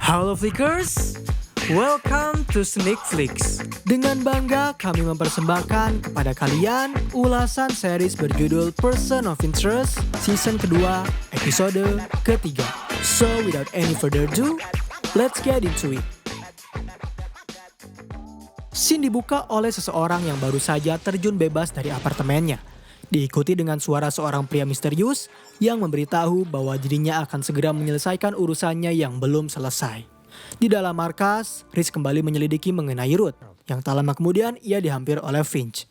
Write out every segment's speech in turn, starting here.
Halo Flickers, welcome to Sneak Flicks. Dengan bangga kami mempersembahkan kepada kalian ulasan series berjudul Person of Interest season kedua, episode ketiga. So without any further ado, let's get into it. Scene dibuka oleh seseorang yang baru saja terjun bebas dari apartemennya. Diikuti dengan suara seorang pria misterius yang memberitahu bahwa dirinya akan segera menyelesaikan urusannya yang belum selesai. Di dalam markas, Rhys kembali menyelidiki mengenai Ruth, yang tak lama kemudian ia dihampiri oleh Finch.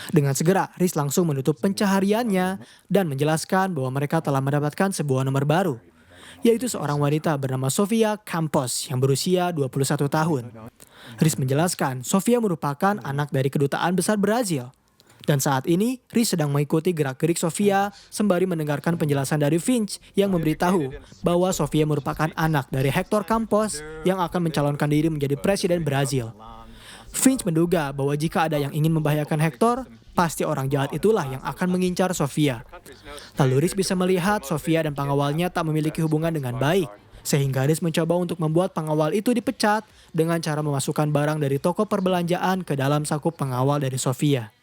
Dengan segera, Rhys langsung menutup pencahariannya dan menjelaskan bahwa mereka telah mendapatkan sebuah nomor baru, yaitu seorang wanita bernama Sofia Campos yang berusia 21 tahun. Rhys menjelaskan Sofia merupakan anak dari kedutaan besar Brazil. Dan saat ini, Rhys sedang mengikuti gerak-gerik Sofia sembari mendengarkan penjelasan dari Finch yang memberitahu bahwa Sofia merupakan anak dari Hector Campos yang akan mencalonkan diri menjadi presiden Brazil. Finch menduga bahwa jika ada yang ingin membahayakan Hector, pasti orang jahat itulah yang akan mengincar Sofia. Lalu Rhys bisa melihat Sofia dan pengawalnya tak memiliki hubungan dengan baik, sehingga Rhys mencoba untuk membuat pengawal itu dipecat dengan cara memasukkan barang dari toko perbelanjaan ke dalam saku pengawal dari Sofia.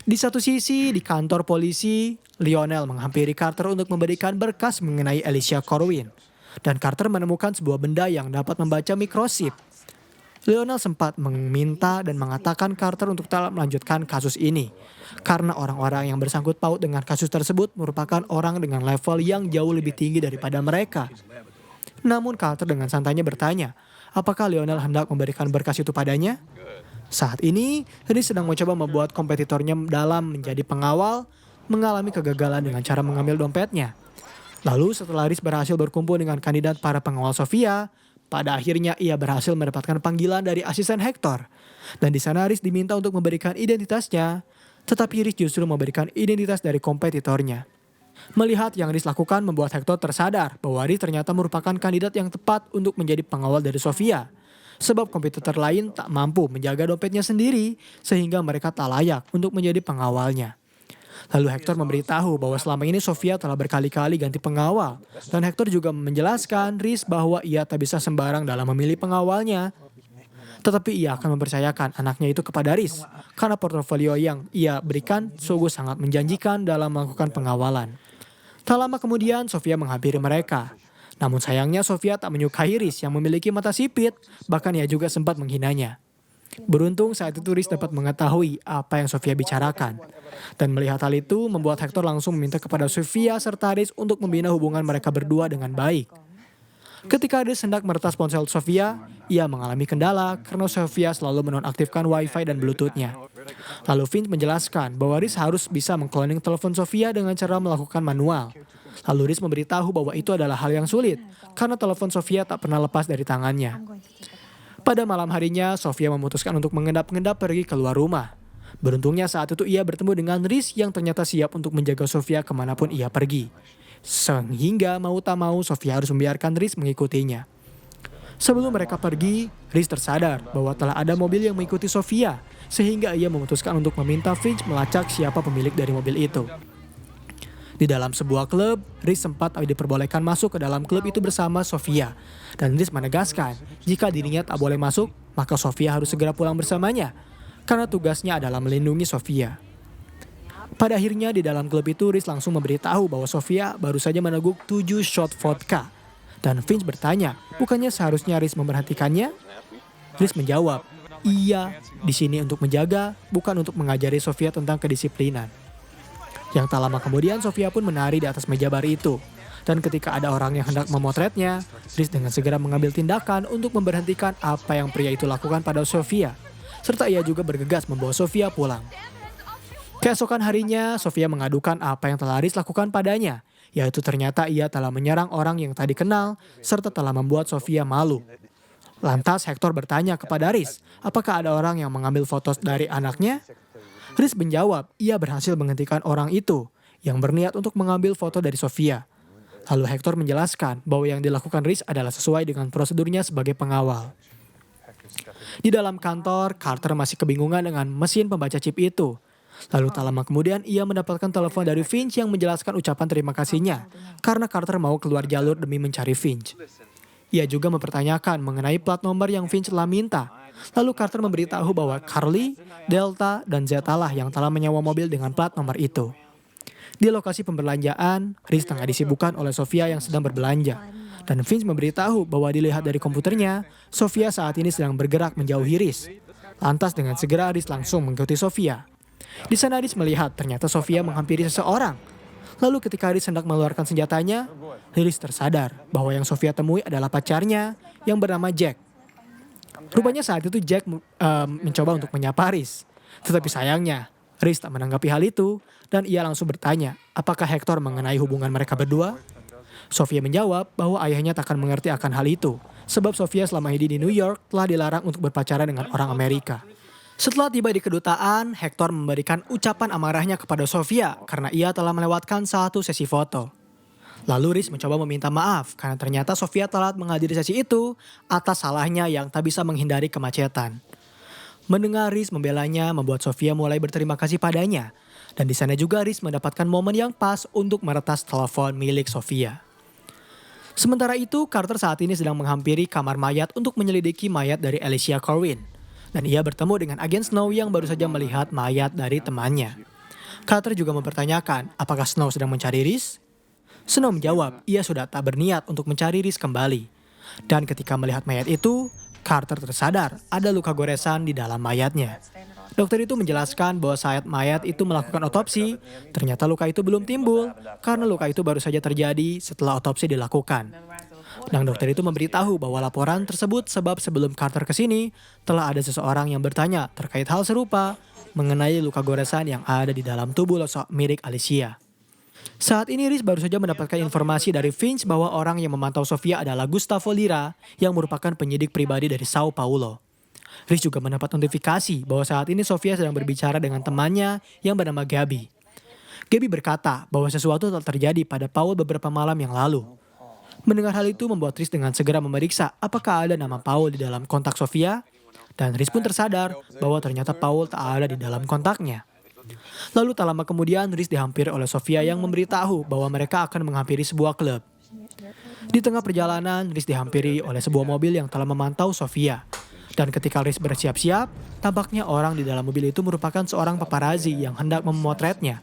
Di satu sisi, di kantor polisi, Lionel menghampiri Carter untuk memberikan berkas mengenai Alicia Corwin. Dan Carter menemukan sebuah benda yang dapat membaca mikrochip. Lionel sempat meminta dan mengatakan Carter untuk tak melanjutkan kasus ini. Karena orang-orang yang bersangkut paut dengan kasus tersebut merupakan orang dengan level yang jauh lebih tinggi daripada mereka. Namun Carter dengan santainya bertanya, apakah Lionel hendak memberikan berkas itu padanya? Saat ini, Rhys sedang mencoba membuat kompetitornya dalam menjadi pengawal mengalami kegagalan dengan cara mengambil dompetnya. Lalu setelah Rhys berhasil berkumpul dengan kandidat para pengawal Sofia, pada akhirnya ia berhasil mendapatkan panggilan dari asisten Hector. Dan di sana Rhys diminta untuk memberikan identitasnya, tetapi Rhys justru memberikan identitas dari kompetitornya. Melihat yang Rhys lakukan membuat Hector tersadar bahwa Rhys ternyata merupakan kandidat yang tepat untuk menjadi pengawal dari Sofia. Sebab kompetitor lain tak mampu menjaga dompetnya sendiri sehingga mereka tak layak untuk menjadi pengawalnya. Lalu Hector memberitahu bahwa selama ini Sofia telah berkali-kali ganti pengawal. Dan Hector juga menjelaskan Rhys bahwa ia tak bisa sembarang dalam memilih pengawalnya. Tetapi ia akan mempercayakan anaknya itu kepada Rhys karena portofolio yang ia berikan sungguh sangat menjanjikan dalam melakukan pengawalan. Tak lama kemudian Sofia menghampiri mereka. Namun sayangnya Sofia tak menyukai Rhys yang memiliki mata sipit, bahkan ia juga sempat menghinanya. Beruntung saat itu Rhys dapat mengetahui apa yang Sofia bicarakan. Dan melihat hal itu membuat Hector langsung meminta kepada Sofia serta Rhys untuk membina hubungan mereka berdua dengan baik. Ketika Rhys hendak meretas ponsel Sofia, ia mengalami kendala karena Sofia selalu menonaktifkan wifi dan bluetoothnya. Lalu Finch menjelaskan bahwa Rhys harus bisa mengkloning telepon Sofia dengan cara melakukan manual. Lalu Rhys memberitahu bahwa itu adalah hal yang sulit karena telepon Sofia tak pernah lepas dari tangannya. Pada malam harinya, Sofia memutuskan untuk mengendap-endap pergi keluar rumah. Beruntungnya saat itu ia bertemu dengan Rhys yang ternyata siap untuk menjaga Sofia kemanapun ia pergi. Sehingga mau tak mau Sofia harus membiarkan Rhys mengikutinya. Sebelum mereka pergi, Rhys tersadar bahwa telah ada mobil yang mengikuti Sofia, sehingga ia memutuskan untuk meminta Finch melacak siapa pemilik dari mobil itu. Di dalam sebuah klub, Rhys sempat diperbolehkan masuk ke dalam klub itu bersama Sofia. Dan Rhys menegaskan, jika dirinya tak boleh masuk, maka Sofia harus segera pulang bersamanya. Karena tugasnya adalah melindungi Sofia. Pada akhirnya di dalam klub itu, Rhys langsung memberitahu bahwa Sofia baru saja meneguk 7 shot vodka. Dan Finch bertanya, bukannya seharusnya Rhys memperhatikannya? Rhys menjawab, iya, di sini untuk menjaga, bukan untuk mengajari Sofia tentang kedisiplinan. Yang tak lama kemudian Sofia pun menari di atas meja bar itu. Dan ketika ada orang yang hendak memotretnya, Rhys dengan segera mengambil tindakan untuk memberhentikan apa yang pria itu lakukan pada Sofia. Serta ia juga bergegas membawa Sofia pulang. Keesokan harinya, Sofia mengadukan apa yang telah Rhys lakukan padanya. Yaitu ternyata ia telah menyerang orang yang tadi kenal, serta telah membuat Sofia malu. Lantas Hector bertanya kepada Rhys, apakah ada orang yang mengambil foto dari anaknya? Rhys menjawab, ia berhasil menghentikan orang itu yang berniat untuk mengambil foto dari Sofia. Lalu Hector menjelaskan bahwa yang dilakukan Rhys adalah sesuai dengan prosedurnya sebagai pengawal. Di dalam kantor, Carter masih kebingungan dengan mesin pembaca chip itu. Lalu tak lama kemudian ia mendapatkan telepon dari Finch yang menjelaskan ucapan terima kasihnya karena Carter mau keluar jalur demi mencari Finch. Ia juga mempertanyakan mengenai plat nomor yang Finch telah minta. Lalu Carter memberitahu bahwa Carly, Delta, dan Zeta lah yang telah menyewa mobil dengan plat nomor itu. Di lokasi pemberlanjaan, Rhys tengah disibukkan oleh Sofia yang sedang berbelanja. Dan Finch memberitahu bahwa dilihat dari komputernya, Sofia saat ini sedang bergerak menjauhi Rhys. Lantas dengan segera Rhys langsung mengikuti Sofia. Di sana Rhys melihat ternyata Sofia menghampiri seseorang. Lalu ketika Rhys hendak mengeluarkan senjatanya, Rhys tersadar bahwa yang Sofia temui adalah pacarnya yang bernama Jack. Rupanya saat itu Jack mencoba untuk menyapa Rhys. Tetapi sayangnya, Rhys tak menanggapi hal itu dan ia langsung bertanya apakah Hector mengenai hubungan mereka berdua. Sofia menjawab bahwa ayahnya tak akan mengerti akan hal itu, sebab Sofia selama ini di New York telah dilarang untuk berpacaran dengan orang Amerika. Setelah tiba di kedutaan, Hector memberikan ucapan amarahnya kepada Sofia karena ia telah melewatkan satu sesi foto. Lalu Rhys mencoba meminta maaf karena ternyata Sofia telat menghadiri sesi itu atas salahnya yang tak bisa menghindari kemacetan. Mendengar Rhys membelanya membuat Sofia mulai berterima kasih padanya. Dan di sana juga Rhys mendapatkan momen yang pas untuk meretas telepon milik Sofia. Sementara itu, Carter saat ini sedang menghampiri kamar mayat untuk menyelidiki mayat dari Alicia Corwin. Dan ia bertemu dengan agen Snow yang baru saja melihat mayat dari temannya. Carter juga mempertanyakan apakah Snow sedang mencari Rhys. Snow menjawab ia sudah tak berniat untuk mencari Rhys kembali. Dan ketika melihat mayat itu, Carter tersadar ada luka goresan di dalam mayatnya. Dokter itu menjelaskan bahwa saat mayat itu melakukan otopsi, ternyata luka itu belum timbul karena luka itu baru saja terjadi setelah otopsi dilakukan. Dan dokter itu memberitahu bahwa laporan tersebut sebab sebelum Carter ke sini telah ada seseorang yang bertanya terkait hal serupa mengenai luka goresan yang ada di dalam tubuh sosok milik Alicia. Saat ini Rhys baru saja mendapatkan informasi dari Finch bahwa orang yang memantau Sofia adalah Gustavo Lira yang merupakan penyidik pribadi dari Sao Paulo. Rhys juga mendapat notifikasi bahwa saat ini Sofia sedang berbicara dengan temannya yang bernama Gabby. Gabby berkata bahwa sesuatu telah terjadi pada Paul beberapa malam yang lalu. Mendengar hal itu membuat Rhys dengan segera memeriksa apakah ada nama Paul di dalam kontak Sofia. Dan Rhys pun tersadar bahwa ternyata Paul tak ada di dalam kontaknya. Lalu tak lama kemudian Rhys dihampiri oleh Sofia yang memberitahu bahwa mereka akan menghampiri sebuah klub. Di tengah perjalanan, Rhys dihampiri oleh sebuah mobil yang telah memantau Sofia. Dan ketika Rhys bersiap-siap, tampaknya orang di dalam mobil itu merupakan seorang paparazzi yang hendak memotretnya.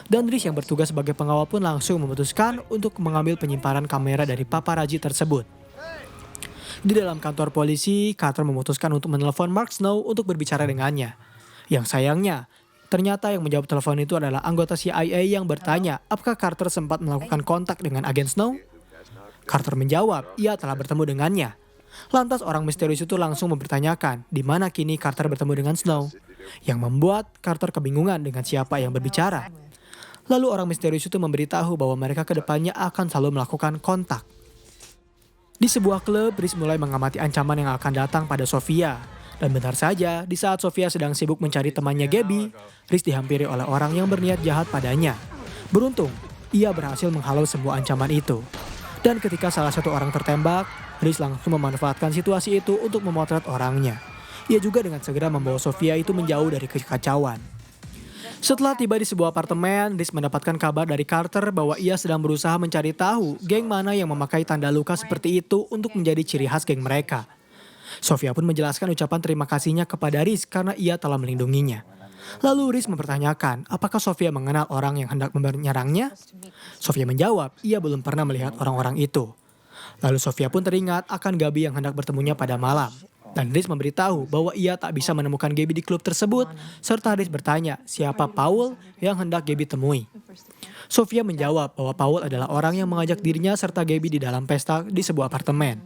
Dan Rhys yang bertugas sebagai pengawal pun langsung memutuskan untuk mengambil penyimpanan kamera dari paparazzi tersebut. Di dalam kantor polisi, Carter memutuskan untuk menelepon Mark Snow untuk berbicara dengannya. Yang sayangnya, ternyata yang menjawab telepon itu adalah anggota CIA yang bertanya apakah Carter sempat melakukan kontak dengan agen Snow. Carter menjawab ia telah bertemu dengannya. Lantas orang misterius itu langsung mempertanyakan di mana kini Carter bertemu dengan Snow. Yang membuat Carter kebingungan dengan siapa yang berbicara. Lalu orang misterius itu memberitahu bahwa mereka kedepannya akan selalu melakukan kontak. Di sebuah klub, Rhys mulai mengamati ancaman yang akan datang pada Sofia. Dan benar saja, di saat Sofia sedang sibuk mencari temannya Gabby, Rhys dihampiri oleh orang yang berniat jahat padanya. Beruntung, ia berhasil menghalau semua ancaman itu. Dan ketika salah satu orang tertembak, Rhys langsung memanfaatkan situasi itu untuk memotret orangnya. Ia juga dengan segera membawa Sofia itu menjauh dari kekacauan. Setelah tiba di sebuah apartemen, Rhys mendapatkan kabar dari Carter bahwa ia sedang berusaha mencari tahu geng mana yang memakai tanda luka seperti itu untuk menjadi ciri khas geng mereka. Sofia pun menjelaskan ucapan terima kasihnya kepada Rhys karena ia telah melindunginya. Lalu Rhys mempertanyakan apakah Sofia mengenal orang yang hendak menyerangnya. Sofia menjawab ia belum pernah melihat orang-orang itu. Lalu Sofia pun teringat akan Gabby yang hendak bertemunya pada malam. Dan Rhys memberitahu bahwa ia tak bisa menemukan Gabby di klub tersebut, serta Rhys bertanya siapa Paul yang hendak Gabby temui. Sofia menjawab bahwa Paul adalah orang yang mengajak dirinya serta Gabby di dalam pesta di sebuah apartemen.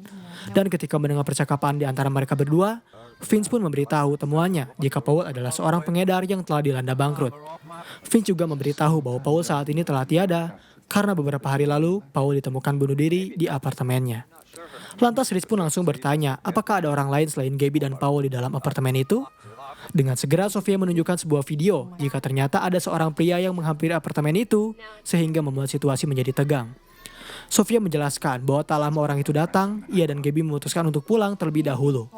Dan ketika mendengar percakapan di antara mereka berdua, Finch pun memberitahu temuannya jika Paul adalah seorang pengedar yang telah dilanda bangkrut. Finch juga memberitahu bahwa Paul saat ini telah tiada karena beberapa hari lalu Paul ditemukan bunuh diri di apartemennya. Lantas Rhys pun langsung bertanya apakah ada orang lain selain Gabby dan Paul di dalam apartemen itu? Dengan segera Sofia menunjukkan sebuah video jika ternyata ada seorang pria yang menghampiri apartemen itu sehingga membuat situasi menjadi tegang. Sofia menjelaskan bahwa tak lama orang itu datang, ia dan Gabby memutuskan untuk pulang terlebih dahulu.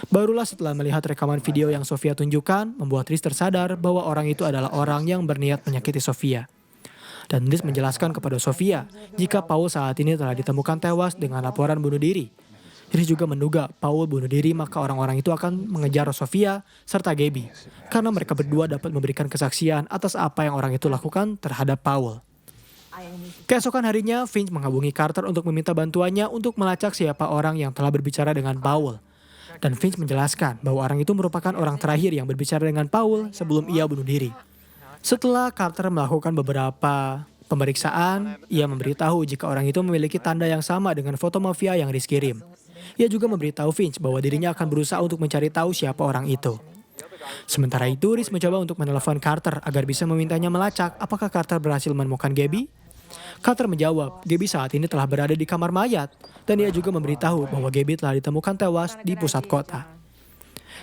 Barulah setelah melihat rekaman video yang Sofia tunjukkan, membuat Rhys tersadar bahwa orang itu adalah orang yang berniat menyakiti Sofia. Dan Rhys menjelaskan kepada Sofia jika Paul saat ini telah ditemukan tewas dengan laporan bunuh diri. Rhys juga menduga Paul bunuh diri, maka orang-orang itu akan mengejar Sofia serta Gabby karena mereka berdua dapat memberikan kesaksian atas apa yang orang itu lakukan terhadap Paul. Keesokan harinya, Finch menghubungi Carter untuk meminta bantuannya untuk melacak siapa orang yang telah berbicara dengan Paul. Dan Finch menjelaskan bahwa orang itu merupakan orang terakhir yang berbicara dengan Paul sebelum ia bunuh diri. Setelah Carter melakukan beberapa pemeriksaan, ia memberitahu jika orang itu memiliki tanda yang sama dengan foto mafia yang Rhys kirim. Ia juga memberitahu Finch bahwa dirinya akan berusaha untuk mencari tahu siapa orang itu. Sementara itu, Rhys mencoba untuk menelepon Carter agar bisa memintanya melacak apakah Carter berhasil menemukan Gabby. Carter menjawab, Gabby saat ini telah berada di kamar mayat, dan ia juga memberitahu bahwa Gabby telah ditemukan tewas di pusat kota.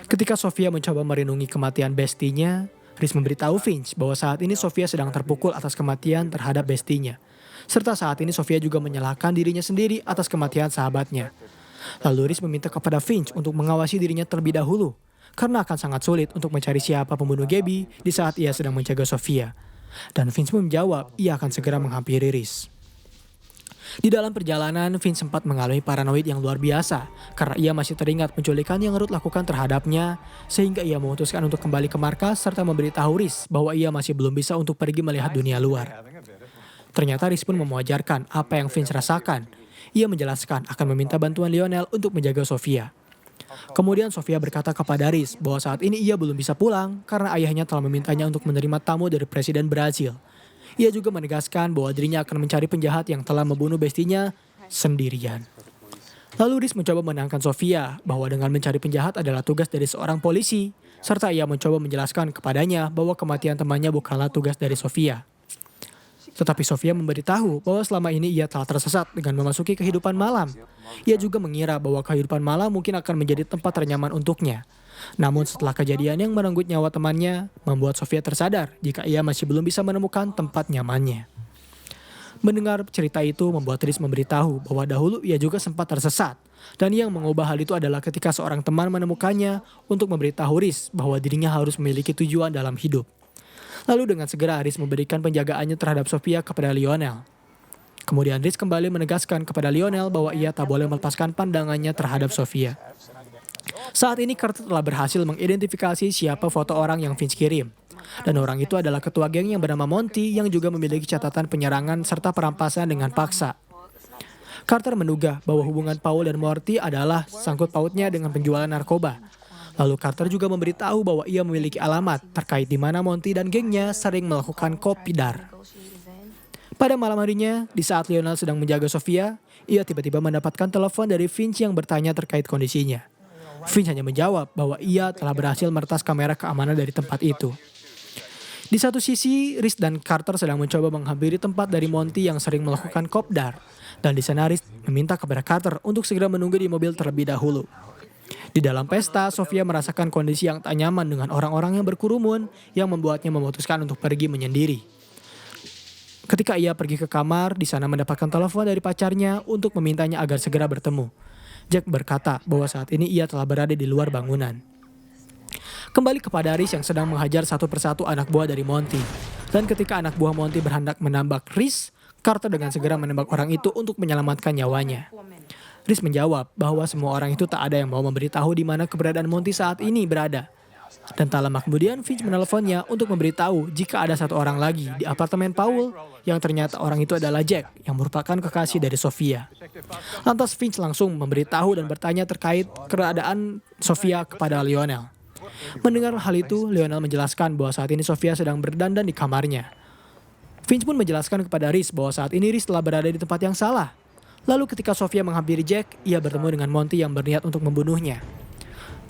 Ketika Sofia mencoba merenungi kematian bestinya, Rhys memberitahu Finch bahwa saat ini Sofia sedang terpukul atas kematian terhadap bestinya. Serta saat ini Sofia juga menyalahkan dirinya sendiri atas kematian sahabatnya. Lalu Rhys meminta kepada Finch untuk mengawasi dirinya terlebih dahulu, karena akan sangat sulit untuk mencari siapa pembunuh Gabby di saat ia sedang menjaga Sofia. Dan Finch pun menjawab, ia akan segera menghampiri Rhys. Di dalam perjalanan, Finch sempat mengalami paranoid yang luar biasa, karena ia masih teringat penculikan yang Ruth lakukan terhadapnya, sehingga ia memutuskan untuk kembali ke markas serta memberitahu Rhys bahwa ia masih belum bisa untuk pergi melihat dunia luar. Ternyata Rhys pun mewajarkan apa yang Finch rasakan. Ia menjelaskan akan meminta bantuan Lionel untuk menjaga Sofia. Kemudian Sofia berkata kepada Rhys bahwa saat ini ia belum bisa pulang karena ayahnya telah memintanya untuk menerima tamu dari Presiden Brazil. Ia juga menegaskan bahwa dirinya akan mencari penjahat yang telah membunuh bestinya sendirian. Lalu Rhys mencoba menenangkan Sofia bahwa dengan mencari penjahat adalah tugas dari seorang polisi, serta ia mencoba menjelaskan kepadanya bahwa kematian temannya bukanlah tugas dari Sofia. Tetapi Sofia memberitahu bahwa selama ini ia telah tersesat dengan memasuki kehidupan malam. Ia juga mengira bahwa kehidupan malam mungkin akan menjadi tempat ternyaman untuknya. Namun setelah kejadian yang merenggut nyawa temannya, membuat Sofia tersadar jika ia masih belum bisa menemukan tempat nyamannya. Mendengar cerita itu membuat Rhys memberitahu bahwa dahulu ia juga sempat tersesat. Dan yang mengubah hal itu adalah ketika seorang teman menemukannya untuk memberitahu Rhys bahwa dirinya harus memiliki tujuan dalam hidup. Lalu dengan segera Rhys memberikan penjagaannya terhadap Sofia kepada Lionel. Kemudian Rhys kembali menegaskan kepada Lionel bahwa ia tak boleh melepaskan pandangannya terhadap Sofia. Saat ini Carter telah berhasil mengidentifikasi siapa foto orang yang Finch kirim. Dan orang itu adalah ketua geng yang bernama Monty yang juga memiliki catatan penyerangan serta perampasan dengan paksa. Carter menduga bahwa hubungan Paul dan Morty adalah sangkut pautnya dengan penjualan narkoba. Lalu Carter juga memberitahu bahwa ia memiliki alamat terkait di mana Monty dan gengnya sering melakukan kopidar. Pada malam harinya, di saat Lionel sedang menjaga Sofia, ia tiba-tiba mendapatkan telepon dari Finch yang bertanya terkait kondisinya. Finch hanya menjawab bahwa ia telah berhasil meretas kamera keamanan dari tempat itu. Di satu sisi, Rhys dan Carter sedang mencoba menghampiri tempat dari Monty yang sering melakukan kopdar. Dan di sana Rhys meminta kepada Carter untuk segera menunggu di mobil terlebih dahulu. Di dalam pesta, Sofia merasakan kondisi yang tak nyaman dengan orang-orang yang berkerumun yang membuatnya memutuskan untuk pergi menyendiri. Ketika ia pergi ke kamar, di sana mendapatkan telepon dari pacarnya untuk memintanya agar segera bertemu. Jack berkata bahwa saat ini ia telah berada di luar bangunan. Kembali kepada Rhys yang sedang menghajar satu persatu anak buah dari Monty. Dan ketika anak buah Monty berhendak menambak Rhys, Carter dengan segera menembak orang itu untuk menyelamatkan nyawanya. Rhys menjawab bahwa semua orang itu tak ada yang mau memberitahu di mana keberadaan Monty saat ini berada. Dan tak lama kemudian Finch meneleponnya untuk memberitahu jika ada satu orang lagi di apartemen Paul yang ternyata orang itu adalah Jack yang merupakan kekasih dari Sofia. Lantas Finch langsung memberitahu dan bertanya terkait keberadaan Sofia kepada Lionel. Mendengar hal itu, Lionel menjelaskan bahwa saat ini Sofia sedang berdandan di kamarnya. Finch pun menjelaskan kepada Rhys bahwa saat ini Rhys telah berada di tempat yang salah. Lalu ketika Sofia menghampiri Jack, ia bertemu dengan Monty yang berniat untuk membunuhnya.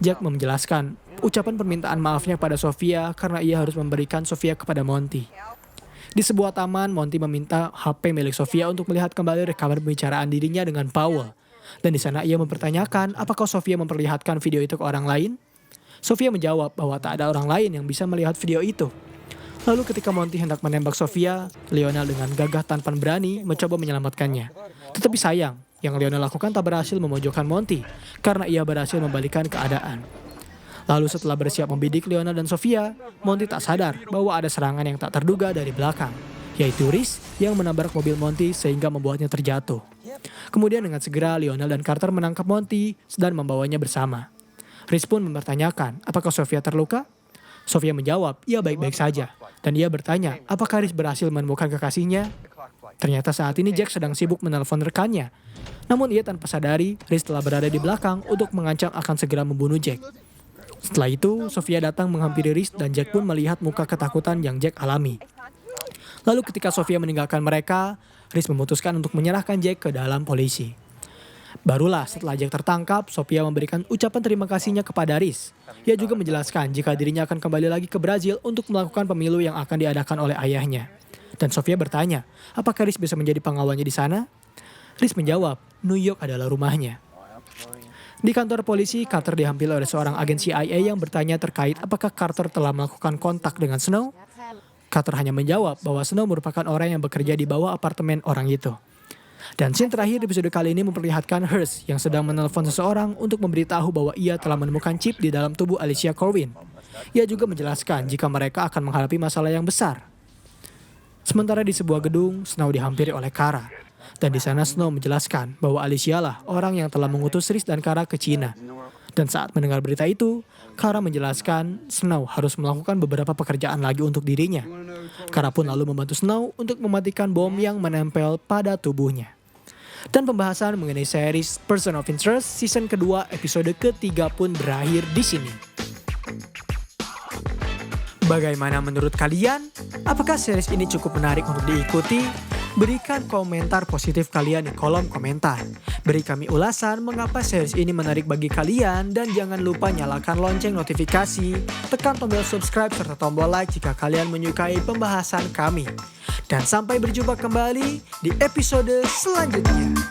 Jack menjelaskan ucapan permintaan maafnya pada Sofia karena ia harus memberikan Sofia kepada Monty. Di sebuah taman, Monty meminta HP milik Sofia untuk melihat kembali rekaman pembicaraan dirinya dengan Paul. Dan di sana ia mempertanyakan apakah Sofia memperlihatkan video itu ke orang lain. Sofia menjawab bahwa tak ada orang lain yang bisa melihat video itu. Lalu ketika Monty hendak menembak Sofia, Lionel dengan gagah tanpa berani mencoba menyelamatkannya. Tetapi sayang, yang Lionel lakukan tak berhasil memojokkan Monty karena ia berhasil membalikan keadaan. Lalu setelah bersiap membidik Lionel dan Sofia, Monty tak sadar bahwa ada serangan yang tak terduga dari belakang, yaitu Rhys yang menabrak mobil Monty sehingga membuatnya terjatuh. Kemudian dengan segera Lionel dan Carter menangkap Monty dan membawanya bersama. Reese pun mempertanyakan apakah Sofia terluka? Sofia menjawab, ia baik-baik saja. Dan ia bertanya, apakah Reese berhasil menemukan kekasihnya? Ternyata saat ini Jack sedang sibuk menelpon rekannya. Namun ia tanpa sadari, Reese telah berada di belakang untuk mengancam akan segera membunuh Jack. Setelah itu, Sofia datang menghampiri Reese dan Jack pun melihat muka ketakutan yang Jack alami. Lalu ketika Sofia meninggalkan mereka, Reese memutuskan untuk menyerahkan Jack ke dalam polisi. Barulah setelah Jack tertangkap, Sofia memberikan ucapan terima kasihnya kepada Reese. Ia juga menjelaskan jika dirinya akan kembali lagi ke Brazil untuk melakukan pemilu yang akan diadakan oleh ayahnya. Dan Sofia bertanya, apakah Reese bisa menjadi pengawalnya di sana? Reese menjawab, New York adalah rumahnya. Di kantor polisi, Carter dihampiri oleh seorang agen CIA yang bertanya terkait apakah Carter telah melakukan kontak dengan Snow. Carter hanya menjawab bahwa Snow merupakan orang yang bekerja di bawah apartemen orang itu. Dan scene terakhir di episode kali ini memperlihatkan Hearst yang sedang menelpon seseorang untuk memberitahu bahwa ia telah menemukan chip di dalam tubuh Alicia Corwin. Ia juga menjelaskan jika mereka akan menghadapi masalah yang besar. Sementara di sebuah gedung, Snow dihampiri oleh Kara. Dan di sana Snow menjelaskan bahwa Alicia lah orang yang telah mengutus Reese dan Kara ke Cina. Dan saat mendengar berita itu, Kara menjelaskan Snow harus melakukan beberapa pekerjaan lagi untuk dirinya. Kara pun lalu membantu Snow untuk mematikan bom yang menempel pada tubuhnya. Dan pembahasan mengenai series Person of Interest season kedua episode ketiga pun berakhir di sini. Bagaimana menurut kalian? Apakah series ini cukup menarik untuk diikuti? Berikan komentar positif kalian di kolom komentar. Beri kami ulasan mengapa series ini menarik bagi kalian dan jangan lupa nyalakan lonceng notifikasi, tekan tombol subscribe serta tombol like jika kalian menyukai pembahasan kami. Dan sampai berjumpa kembali di episode selanjutnya.